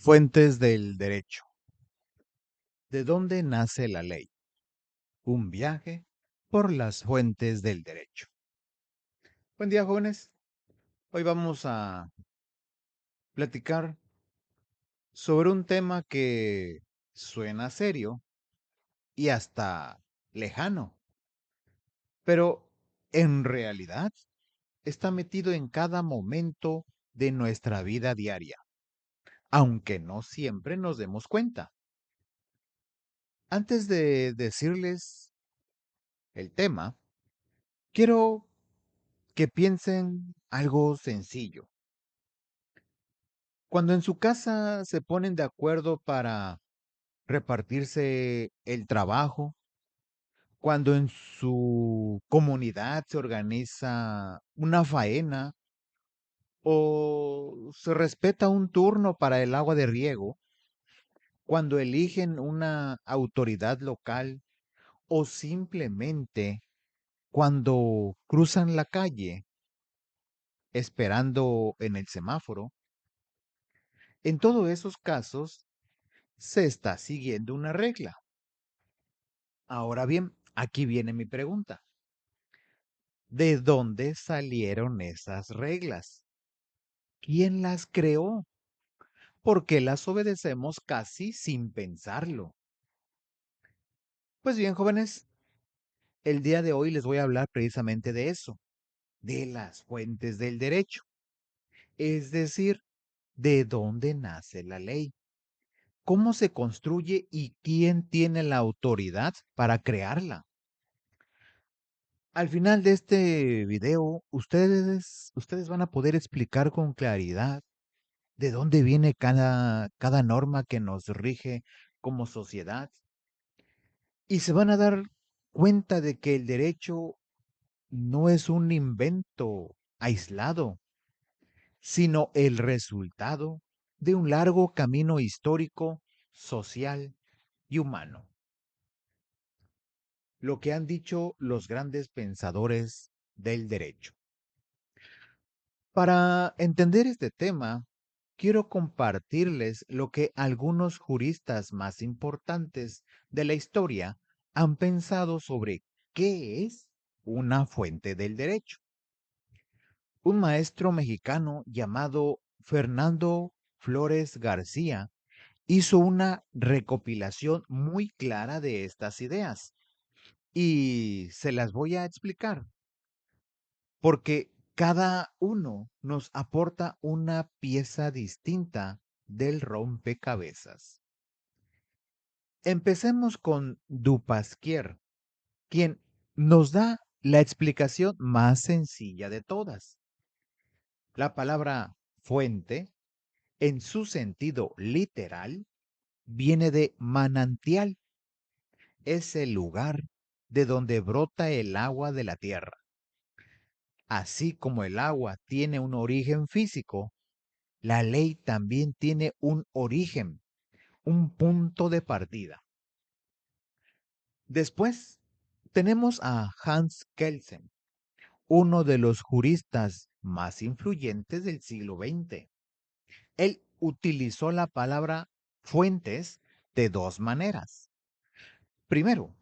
Fuentes del derecho. ¿De dónde nace la ley? Un viaje por las fuentes del derecho. Buen día, jóvenes. Hoy vamos a platicar sobre un tema que suena serio y hasta lejano, pero en realidad está metido en cada momento de nuestra vida diaria, aunque no siempre nos demos cuenta. Antes de decirles el tema, quiero que piensen algo sencillo. Cuando en su casa se ponen de acuerdo para repartirse el trabajo, cuando en su comunidad se organiza una faena o se respeta un turno para el agua de riego, cuando eligen una autoridad local o simplemente cuando cruzan la calle esperando en el semáforo, en todos esos casos se está siguiendo una regla. Ahora bien, aquí viene mi pregunta. ¿De dónde salieron esas reglas? ¿Quién las creó? ¿Por qué las obedecemos casi sin pensarlo? Pues bien, jóvenes, el día de hoy les voy a hablar precisamente de eso, de las fuentes del derecho, es decir, de dónde nace la ley, cómo se construye y quién tiene la autoridad para crearla. Al final de este video, ustedes van a poder explicar con claridad de dónde viene cada norma que nos rige como sociedad y se van a dar cuenta de que el derecho no es un invento aislado, sino el resultado de un largo camino histórico, social y humano. Lo que han dicho los grandes pensadores del derecho. Para entender este tema, quiero compartirles lo que algunos juristas más importantes de la historia han pensado sobre qué es una fuente del derecho. Un maestro mexicano llamado Fernando Flores García hizo una recopilación muy clara de estas ideas y se las voy a explicar porque cada uno nos aporta una pieza distinta del rompecabezas. Empecemos con Dupasquier, quien nos da la explicación más sencilla de todas. La palabra fuente, en su sentido literal, viene de manantial. Es el lugar de donde brota el agua de la tierra. Así como el agua tiene un origen físico, la ley también tiene un origen, un punto de partida. Después tenemos a Hans Kelsen, uno de los juristas más influyentes del siglo XX. Él utilizó la palabra fuentes de dos maneras. Primero,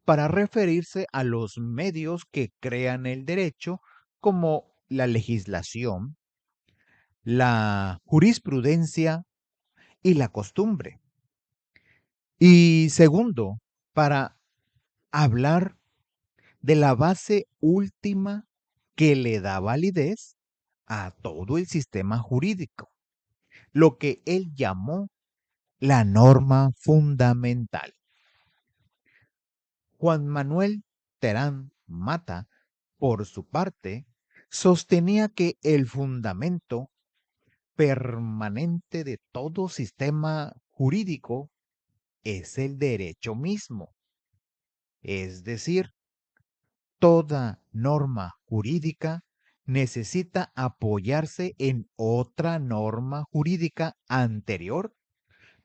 para referirse a los medios que crean el derecho, como la legislación, la jurisprudencia y la costumbre. Y segundo, para hablar de la base última que le da validez a todo el sistema jurídico, lo que él llamó la norma fundamental. Juan Manuel Terán Mata, por su parte, sostenía que el fundamento permanente de todo sistema jurídico es el derecho mismo. Es decir, toda norma jurídica necesita apoyarse en otra norma jurídica anterior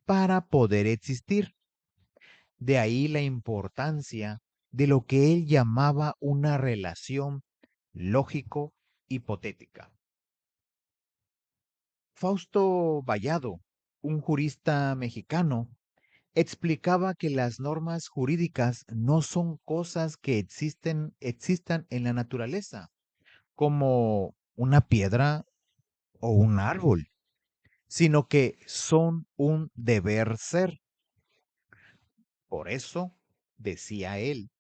para poder existir. De ahí la importancia de lo que él llamaba una relación lógico-hipotética. Fausto Vallado, un jurista mexicano, explicaba que las normas jurídicas no son cosas que existan en la naturaleza, como una piedra o un árbol, sino que son un deber ser. Por eso, decía él,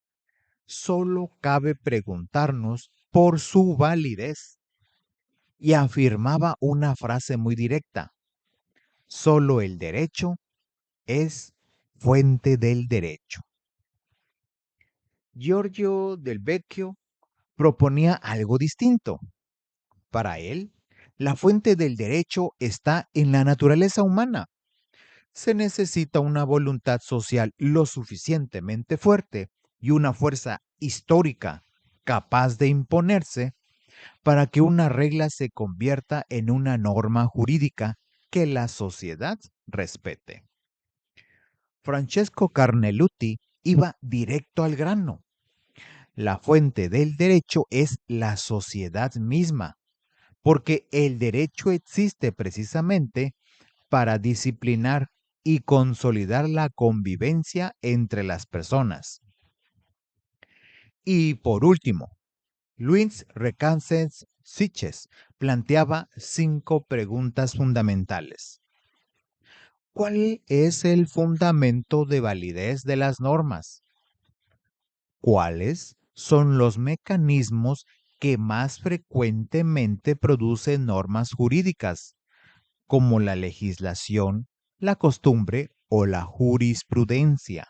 solo cabe preguntarnos por su validez. Y afirmaba una frase muy directa: solo el derecho es fuente del derecho. Giorgio del Vecchio proponía algo distinto. Para él, la fuente del derecho está en la naturaleza humana. Se necesita una voluntad social lo suficientemente fuerte y una fuerza histórica capaz de imponerse para que una regla se convierta en una norma jurídica que la sociedad respete. Francesco Carneluti iba directo al grano. La fuente del derecho es la sociedad misma, porque el derecho existe precisamente para disciplinar y consolidar la convivencia entre las personas. Y por último, Luis Recansens Siches planteaba 5 preguntas fundamentales. ¿Cuál es el fundamento de validez de las normas? ¿Cuáles son los mecanismos que más frecuentemente producen normas jurídicas, como la legislación, la costumbre o la jurisprudencia?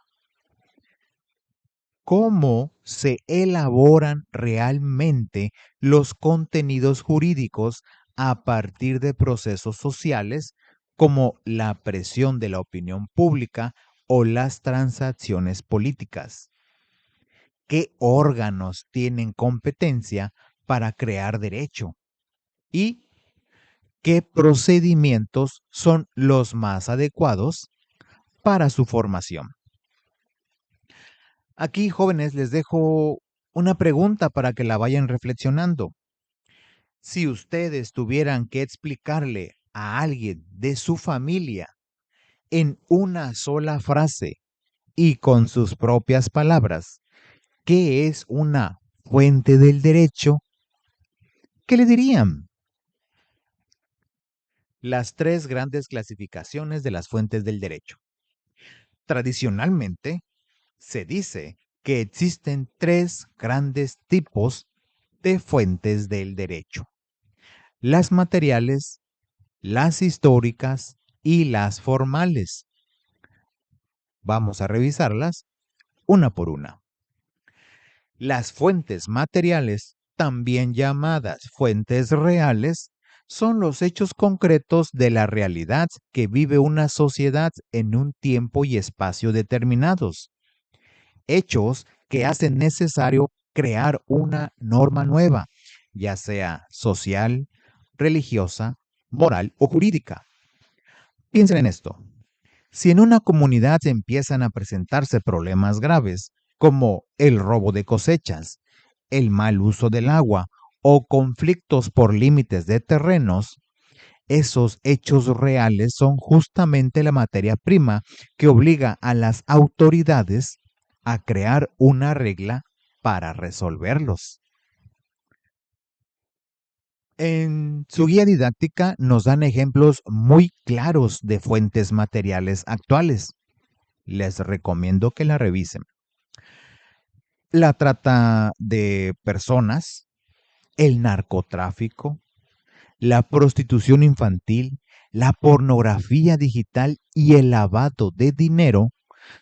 ¿Cómo se elaboran realmente los contenidos jurídicos a partir de procesos sociales como la presión de la opinión pública o las transacciones políticas? ¿Qué órganos tienen competencia para crear derecho? ¿Y qué procedimientos son los más adecuados para su formación? Aquí, jóvenes, les dejo una pregunta para que la vayan reflexionando. Si ustedes tuvieran que explicarle a alguien de su familia en una sola frase y con sus propias palabras qué es una fuente del derecho, ¿qué le dirían? Las 3 grandes clasificaciones de las fuentes del derecho. Tradicionalmente, se dice que existen 3 grandes tipos de fuentes del derecho: las materiales, las históricas y las formales. Vamos a revisarlas una por una. Las fuentes materiales, también llamadas fuentes reales, son los hechos concretos de la realidad que vive una sociedad en un tiempo y espacio determinados. Hechos que hacen necesario crear una norma nueva, ya sea social, religiosa, moral o jurídica. Piensen en esto. Si en una comunidad empiezan a presentarse problemas graves, como el robo de cosechas, el mal uso del agua o conflictos por límites de terrenos, esos hechos reales son justamente la materia prima que obliga a las autoridades a crear una regla para resolverlos. En su guía didáctica nos dan ejemplos muy claros de fuentes materiales actuales. Les recomiendo que la revisen. La trata de personas, el narcotráfico, la prostitución infantil, la pornografía digital y el lavado de dinero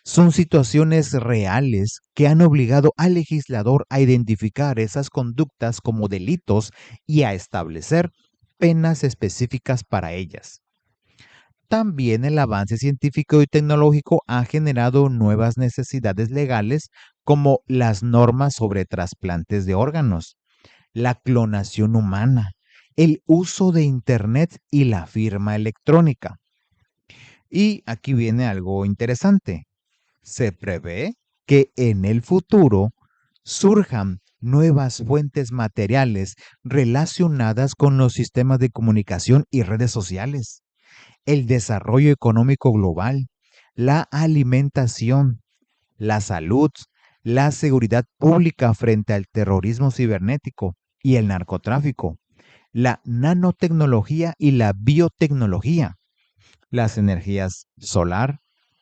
son situaciones reales que han obligado al legislador a identificar esas conductas como delitos y a establecer penas específicas para ellas. También el avance científico y tecnológico ha generado nuevas necesidades legales como las normas sobre trasplantes de órganos, la clonación humana, el uso de Internet y la firma electrónica. Y aquí viene algo interesante. Se prevé que en el futuro surjan nuevas fuentes materiales relacionadas con los sistemas de comunicación y redes sociales. el desarrollo económico global, la alimentación, la salud, la seguridad pública frente al terrorismo cibernético y el narcotráfico, la nanotecnología y la biotecnología, las energías solar,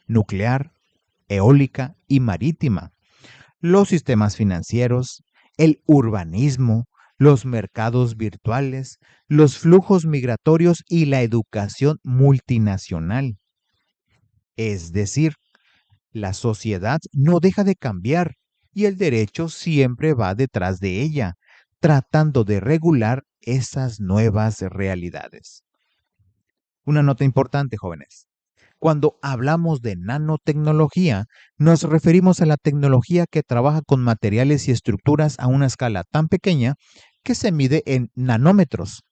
nuclear, eólica y marítima, los sistemas financieros, el urbanismo, los mercados virtuales, los flujos migratorios y la educación multinacional. Es decir, la sociedad no deja de cambiar y el derecho siempre va detrás de ella, tratando de regular esas nuevas realidades. Una nota importante, jóvenes. Cuando hablamos de nanotecnología, nos referimos a la tecnología que trabaja con materiales y estructuras a una escala tan pequeña que se mide en nanómetros,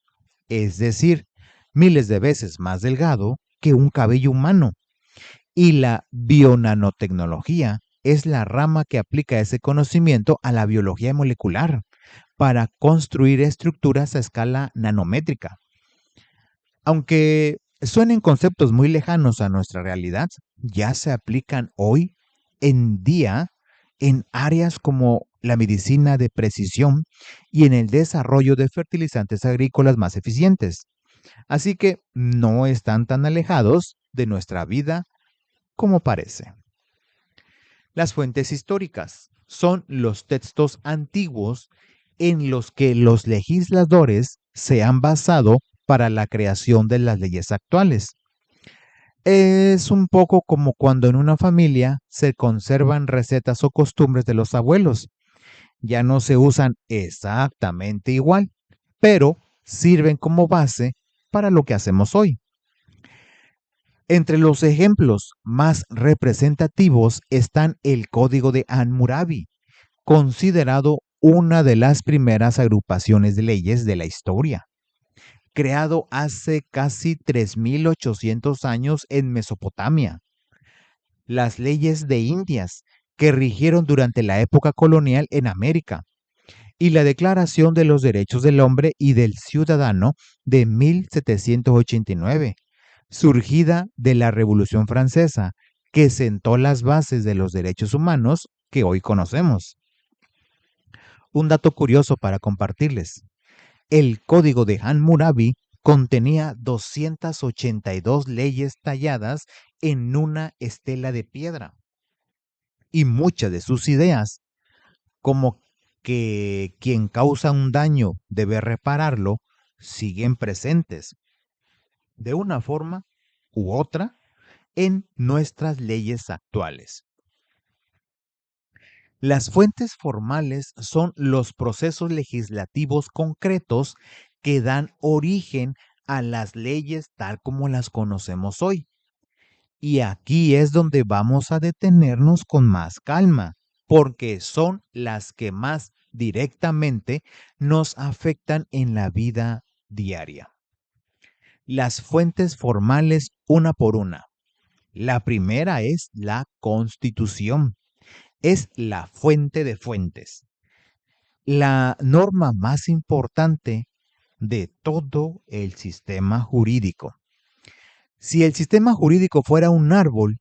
es decir, miles de veces más delgado que un cabello humano. Y la bionanotecnología es la rama que aplica ese conocimiento a la biología molecular para construir estructuras a escala nanométrica. Aunque suenen conceptos muy lejanos a nuestra realidad, ya se aplican hoy en día en áreas como la medicina de precisión y en el desarrollo de fertilizantes agrícolas más eficientes. Así que no están tan alejados de nuestra vida como parece. Las fuentes históricas son los textos antiguos en los que los legisladores se han basado para la creación de las leyes actuales. Es un poco como cuando en una familia se conservan recetas o costumbres de los abuelos. Ya no se usan exactamente igual, pero sirven como base para lo que hacemos hoy. Entre los ejemplos más representativos están el Código de Hammurabi, considerado una de las primeras agrupaciones de leyes de la historia, creado hace casi 3.800 años en Mesopotamia. Las leyes de Indias, que rigieron durante la época colonial en América, y la Declaración de los Derechos del Hombre y del Ciudadano de 1789, surgida de la Revolución Francesa, que sentó las bases de los derechos humanos que hoy conocemos. Un dato curioso para compartirles. El Código de Hammurabi contenía 282 leyes talladas en una estela de piedra y muchas de sus ideas, como que quien causa un daño debe repararlo, siguen presentes de una forma u otra en nuestras leyes actuales. Las fuentes formales son los procesos legislativos concretos que dan origen a las leyes tal como las conocemos hoy. Y aquí es donde vamos a detenernos con más calma, porque son las que más directamente nos afectan en la vida diaria. Las fuentes formales una por una. La primera es la Constitución. Es la fuente de fuentes, la norma más importante de todo el sistema jurídico. Si el sistema jurídico fuera un árbol,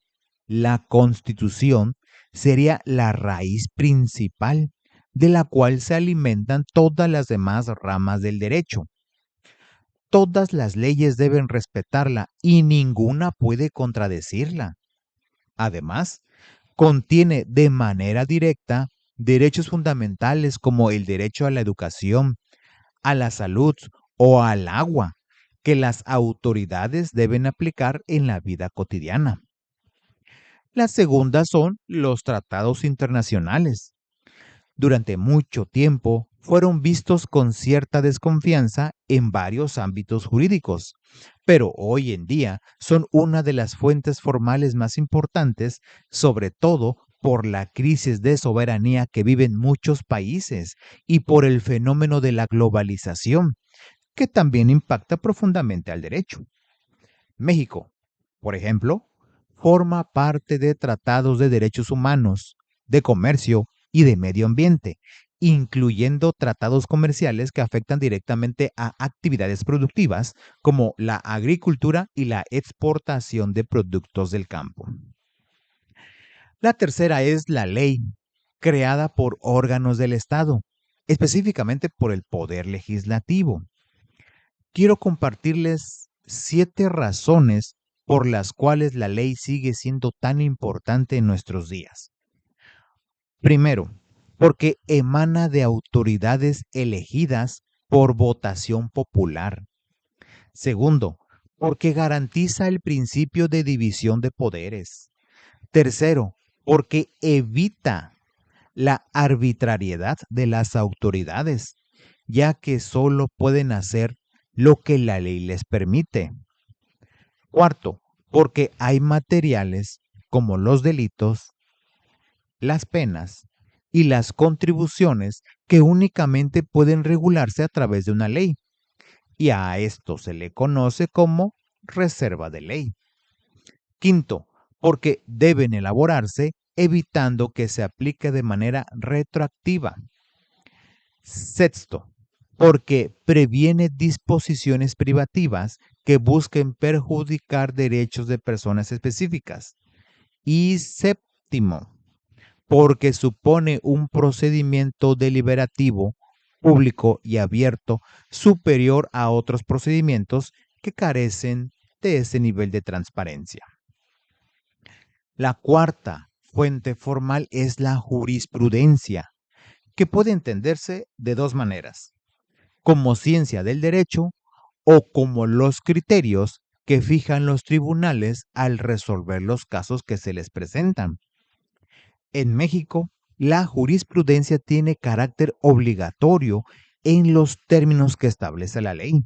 la Constitución sería la raíz principal de la cual se alimentan todas las demás ramas del derecho. Todas las leyes deben respetarla y ninguna puede contradecirla. Además, contiene de manera directa derechos fundamentales como el derecho a la educación, a la salud o al agua, que las autoridades deben aplicar en la vida cotidiana. La segunda son los tratados internacionales. Durante mucho tiempo fueron vistos con cierta desconfianza en varios ámbitos jurídicos, pero hoy en día son una de las fuentes formales más importantes, sobre todo por la crisis de soberanía que viven muchos países y por el fenómeno de la globalización, que también impacta profundamente al derecho. México, por ejemplo, forma parte de tratados de derechos humanos, de comercio y de medio ambiente, incluyendo tratados comerciales que afectan directamente a actividades productivas como la agricultura y la exportación de productos del campo. La tercera es la ley, creada por órganos del Estado, específicamente por el Poder Legislativo. Quiero compartirles 7 razones por las cuales la ley sigue siendo tan importante en nuestros días. Primero, porque emana de autoridades elegidas por votación popular. Segundo, porque garantiza el principio de división de poderes. Tercero, porque evita la arbitrariedad de las autoridades, ya que solo pueden hacer lo que la ley les permite. Cuarto, porque hay materiales como los delitos, las penas y las contribuciones que únicamente pueden regularse a través de una ley, y a esto se le conoce como reserva de ley. Quinto, porque deben elaborarse evitando que se aplique de manera retroactiva. Sexto, porque previene disposiciones privativas que busquen perjudicar derechos de personas específicas. Y séptimo, porque supone un procedimiento deliberativo, público y abierto superior a otros procedimientos que carecen de ese nivel de transparencia. La cuarta fuente formal es la jurisprudencia, que puede entenderse de dos maneras: como ciencia del derecho o como los criterios que fijan los tribunales al resolver los casos que se les presentan. En México, la jurisprudencia tiene carácter obligatorio en los términos que establece la ley,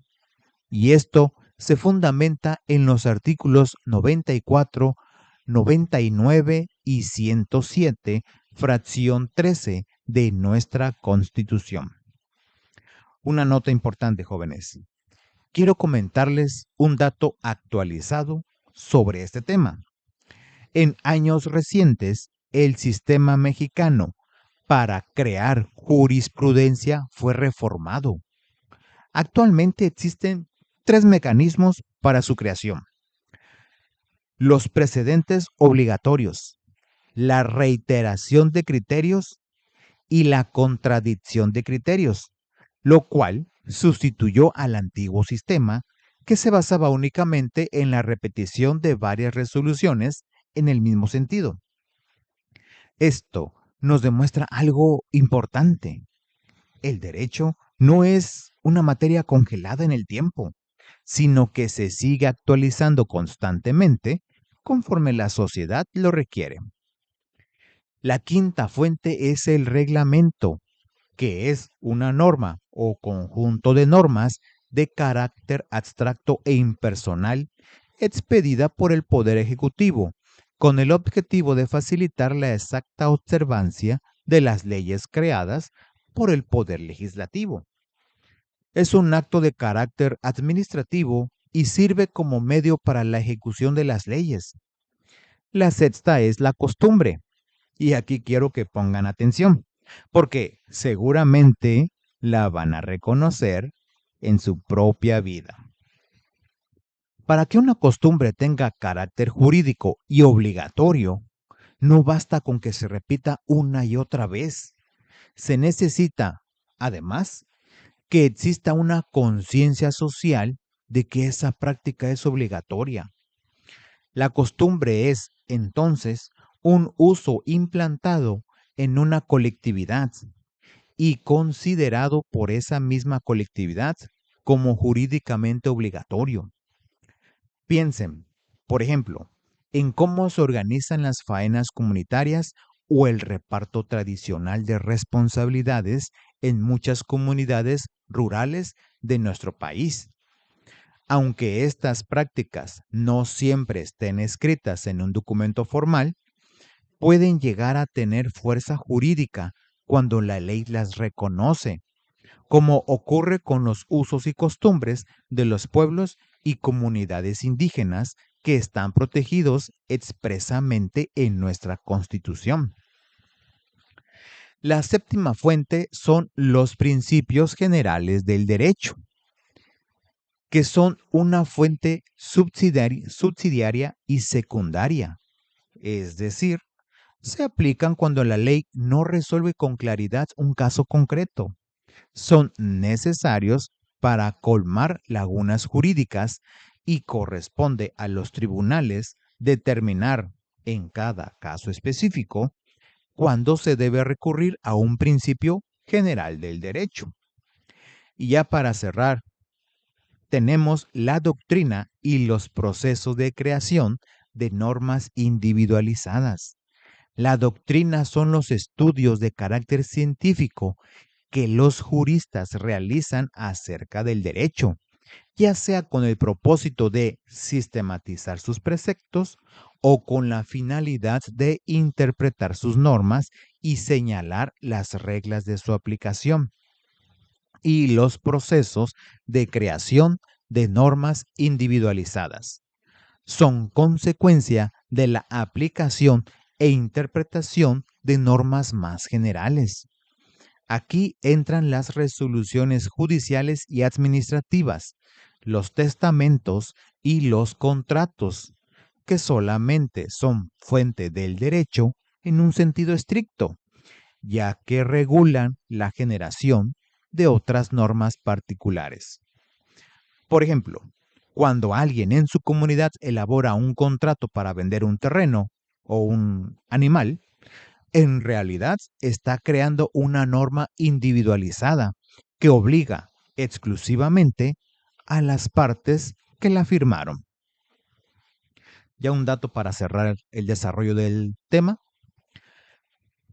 y esto se fundamenta en los artículos 94, 99 y 107, fracción 13 de nuestra Constitución. Una nota importante, jóvenes. Quiero comentarles un dato actualizado sobre este tema. En años recientes, el sistema mexicano para crear jurisprudencia fue reformado. Actualmente existen 3 mecanismos para su creación: los precedentes obligatorios, la reiteración de criterios y la contradicción de criterios, lo cual sustituyó al antiguo sistema que se basaba únicamente en la repetición de varias resoluciones en el mismo sentido. Esto nos demuestra algo importante. El derecho no es una materia congelada en el tiempo, sino que se sigue actualizando constantemente conforme la sociedad lo requiere. La quinta fuente es el reglamento, que es una norma o conjunto de normas de carácter abstracto e impersonal expedida por el Poder Ejecutivo, con el objetivo de facilitar la exacta observancia de las leyes creadas por el Poder Legislativo. Es un acto de carácter administrativo y sirve como medio para la ejecución de las leyes. La sexta es la costumbre. Y aquí quiero que pongan atención, porque seguramente la van a reconocer en su propia vida. Para que una costumbre tenga carácter jurídico y obligatorio, no basta con que se repita una y otra vez. Se necesita, además, que exista una conciencia social de que esa práctica es obligatoria. La costumbre es, entonces, un uso implantado en una colectividad y considerado por esa misma colectividad como jurídicamente obligatorio. Piensen, por ejemplo, en cómo se organizan las faenas comunitarias o el reparto tradicional de responsabilidades en muchas comunidades rurales de nuestro país. Aunque estas prácticas no siempre estén escritas en un documento formal, pueden llegar a tener fuerza jurídica cuando la ley las reconoce, como ocurre con los usos y costumbres de los pueblos y comunidades indígenas que están protegidos expresamente en nuestra Constitución. La séptima fuente son los principios generales del derecho, que son una fuente subsidiaria y secundaria, es decir, se aplican cuando la ley no resuelve con claridad un caso concreto. Son necesarios para colmar lagunas jurídicas y corresponde a los tribunales determinar en cada caso específico cuándo se debe recurrir a un principio general del derecho. Y ya para cerrar, tenemos la doctrina y los procesos de creación de normas individualizadas. La doctrina son los estudios de carácter científico que los juristas realizan acerca del derecho, ya sea con el propósito de sistematizar sus preceptos o con la finalidad de interpretar sus normas y señalar las reglas de su aplicación. Y los procesos de creación de normas individualizadas son consecuencia de la aplicación e interpretación de normas más generales. Aquí entran las resoluciones judiciales y administrativas, los testamentos y los contratos, que solamente son fuente del derecho en un sentido estricto, ya que regulan la generación de otras normas particulares. Por ejemplo, cuando alguien en su comunidad elabora un contrato para vender un terreno o un animal, en realidad está creando una norma individualizada que obliga exclusivamente a las partes que la firmaron. Ya un dato para cerrar el desarrollo del tema,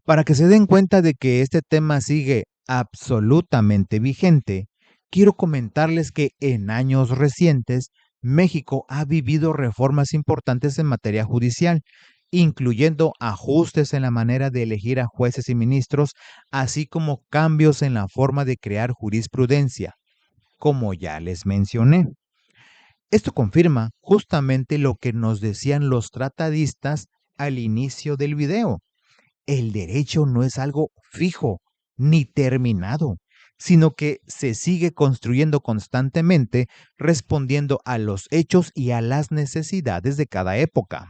para que se den cuenta de que este tema sigue absolutamente vigente, quiero comentarles que en años recientes México ha vivido reformas importantes en materia judicial, incluyendo ajustes en la manera de elegir a jueces y ministros, así como cambios en la forma de crear jurisprudencia, como ya les mencioné. Esto confirma justamente lo que nos decían los tratadistas al inicio del video. El derecho no es algo fijo ni terminado, sino que se sigue construyendo constantemente respondiendo a los hechos y a las necesidades de cada época.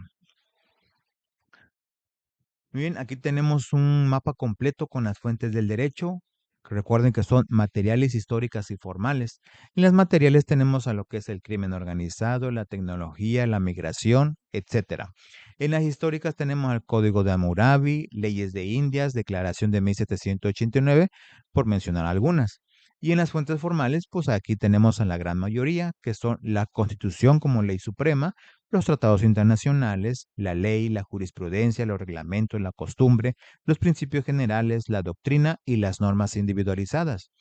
Muy bien, aquí tenemos un mapa completo con las fuentes del derecho. Recuerden que son materiales, históricas y formales. En las materiales tenemos a lo que es el crimen organizado, la tecnología, la migración, etcétera. En las históricas tenemos el Código de Hammurabi, leyes de Indias, Declaración de 1789, por mencionar algunas. Y en las fuentes formales, pues aquí tenemos a la gran mayoría, que son la Constitución como ley suprema, los tratados internacionales, la ley, la jurisprudencia, los reglamentos, la costumbre, los principios generales, la doctrina y las normas individualizadas.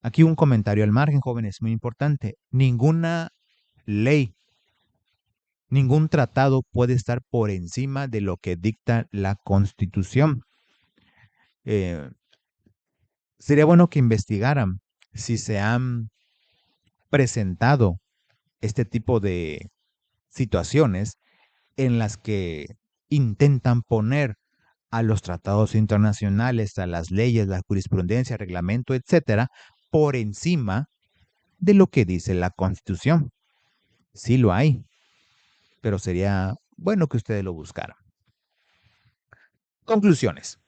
Aquí un comentario al margen, jóvenes, muy importante. Ninguna ley, ningún tratado puede estar por encima de lo que dicta la Constitución. Sería bueno que investigaran si se han presentado este tipo de situaciones en las que intentan poner a los tratados internacionales, a las leyes, la jurisprudencia, reglamento, etcétera, por encima de lo que dice la Constitución. Sí lo hay, pero sería bueno que ustedes lo buscaran. Conclusiones.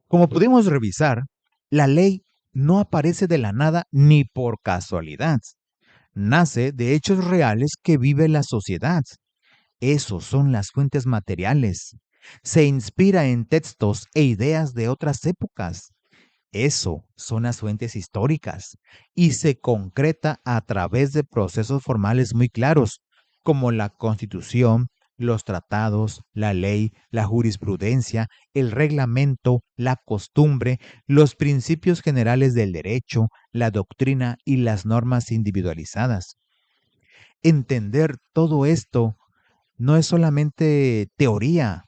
Como pudimos revisar, la ley no aparece de la nada ni por casualidad. Nace de hechos reales que vive la sociedad. Esos son las fuentes materiales. Se inspira en textos e ideas de otras épocas. Eso son las fuentes históricas y se concreta a través de procesos formales muy claros, como la Constitución, los tratados, la ley, la jurisprudencia, el reglamento, la costumbre, los principios generales del derecho, la doctrina y las normas individualizadas. Entender todo esto no es solamente teoría.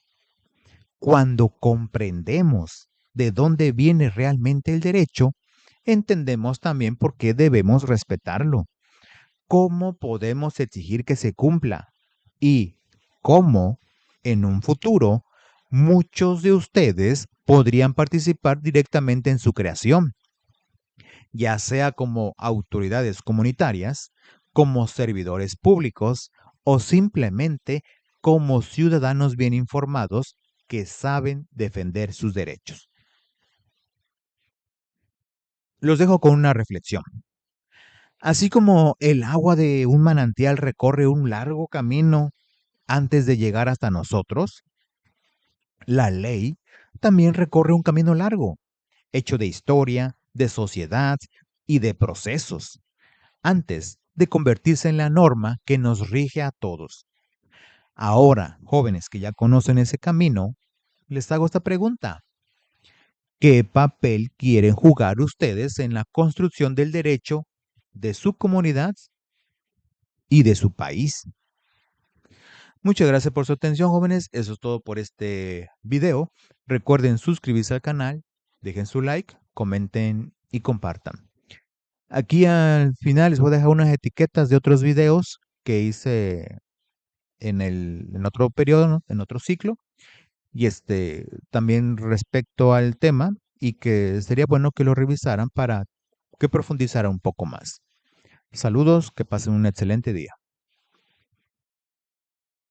Cuando comprendemos de dónde viene realmente el derecho, entendemos también por qué debemos respetarlo, cómo podemos exigir que se cumpla y cómo en un futuro muchos de ustedes podrían participar directamente en su creación, ya sea como autoridades comunitarias, como servidores públicos o simplemente como ciudadanos bien informados que saben defender sus derechos. Los dejo con una reflexión. Así como el agua de un manantial recorre un largo camino antes de llegar hasta nosotros, la ley también recorre un camino largo, hecho de historia, de sociedad y de procesos, antes de convertirse en la norma que nos rige a todos. Ahora, jóvenes que ya conocen ese camino, les hago esta pregunta. ¿Qué papel quieren jugar ustedes en la construcción del derecho de su comunidad y de su país? Muchas gracias por su atención, jóvenes. Eso es todo por este video. Recuerden suscribirse al canal, dejen su like, comenten y compartan. Aquí al final les voy a dejar unas etiquetas de otros videos que hice en otro periodo, ¿no? En otro ciclo, y también respecto al tema, y que sería bueno que lo revisaran para que profundizara un poco más. Saludos, que pasen un excelente día.